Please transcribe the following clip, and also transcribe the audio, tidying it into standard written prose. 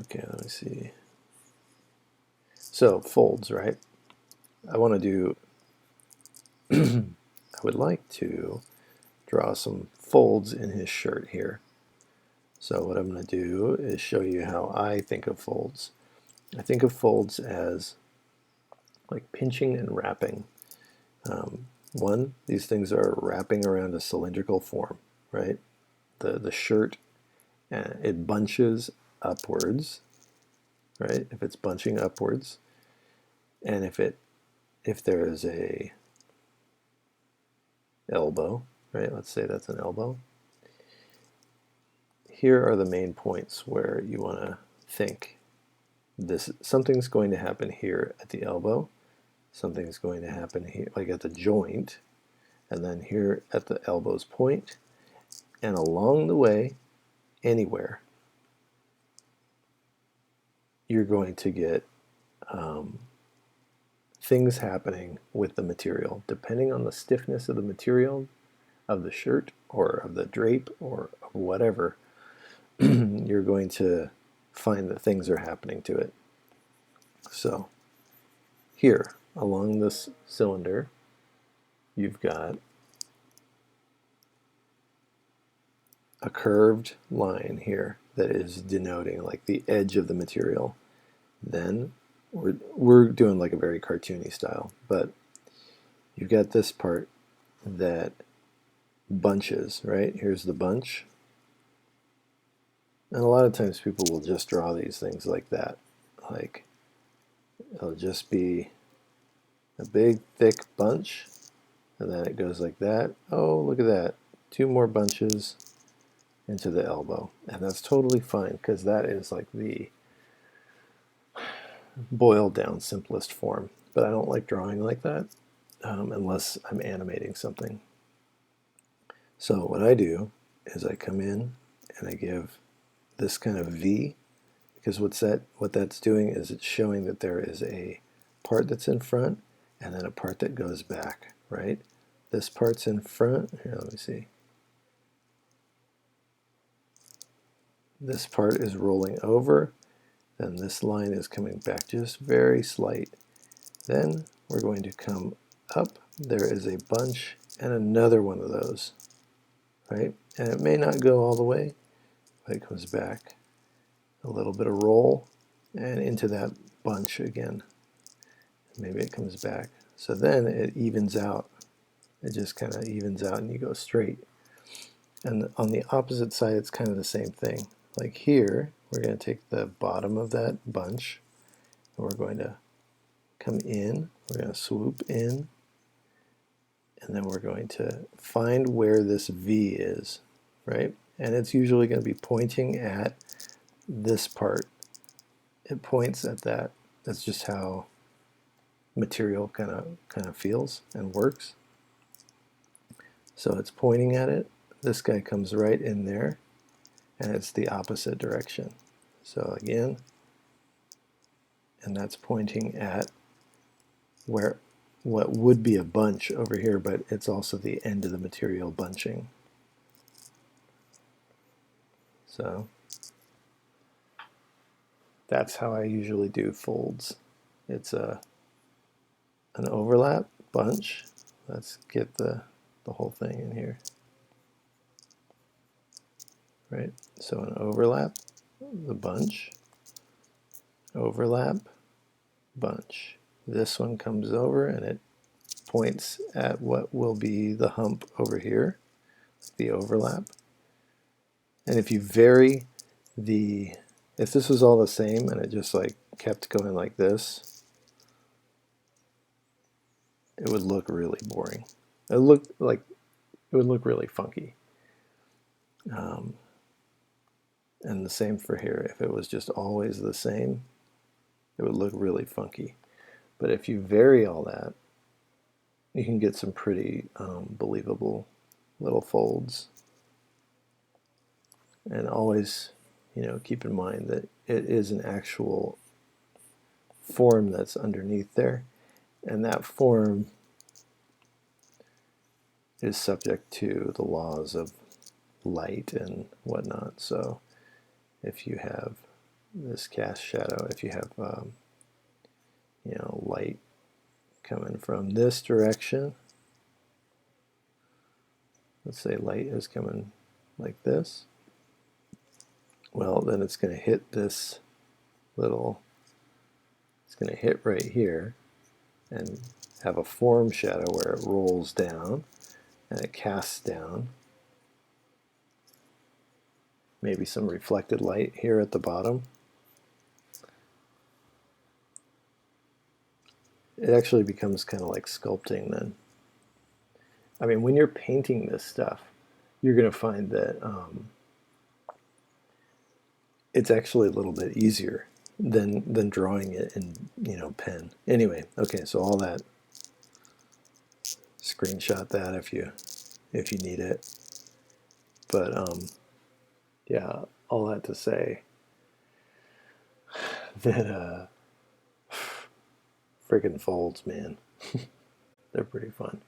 Okay, let me see. So folds, right? I want to do, I would like to draw some folds in his shirt here. So what I'm going to do is show you how I think of folds. I think of folds as like pinching and wrapping. One, these things are wrapping around a cylindrical form, right? The shirt, it bunches upwards, right? If it's bunching upwards, and if there is a elbow, right? Let's say that's an elbow. Here are the main points where you want to think. Something's going to happen here at the elbow. Something's going to happen here, like at the joint, and then here at the elbow's point, and along the way, anywhere, you're going to get things happening with the material. Depending on the stiffness of the material, of the shirt, or of the drape, or of whatever, you're going to find that things are happening to it. So here, along this cylinder, you've got a curved line here that is denoting like the edge of the material. Then we're doing like a very cartoony style, but you've got this part that bunches, right? Here's the bunch. And a lot of times people will just draw these things like that. Like it'll just be a big thick bunch, and then it goes like that. Oh, look at that. 2 more bunches into the elbow. And that's totally fine because that is like the boiled down simplest form. But I don't like drawing like that unless I'm animating something. So what I do is I come in and I give this kind of V, because what that's doing is it's showing that there is a part that's in front and then a part that goes back, right? This part's in front. Here, let me see. This part is rolling over, then this line is coming back just very slight. Then we're going to come up. There is a bunch and another one of those, right? And it may not go all the way, but it comes back. A little bit of roll and into that bunch again. Maybe it comes back. So then it evens out. It just kind of evens out and you go straight. And on the opposite side, it's kind of the same thing. Like here, we're going to take the bottom of that bunch and we're going to come in. We're going to swoop in. And then we're going to find where this V is, right? And it's usually going to be pointing at this part. It points at that. That's just how material kind of feels and works. So it's pointing at it. This guy comes right in there, and it's the opposite direction. So again, and that's pointing at where what would be a bunch over here, but it's also the end of the material bunching. So that's how I usually do folds. It's an overlap bunch. Let's get the whole thing in here. Right? So an overlap, the bunch, overlap, bunch. This one comes over and it points at what will be the hump over here, the overlap. And if you vary if this was all the same and it just like kept going like this, it would look really boring. It would look really funky. And the same for here. If it was just always the same, it would look really funky. But if you vary all that, you can get some pretty believable little folds. And always, keep in mind that it is an actual form that's underneath there, and that form is subject to the laws of light and whatnot. So if you have this cast shadow if you have light coming from this direction. Let's say light is coming like this. Well, then it's going to hit this it's going to hit right here and have a form shadow where it rolls down and it casts down. Maybe some reflected light here at the bottom. It actually becomes kind of like sculpting then. I mean, when you're painting this stuff, you're going to find that it's actually a little bit easier than drawing it in pen. Anyway, okay, so all that, screenshot that if you need it. But yeah, all that to say that friggin' folds, man. They're pretty fun.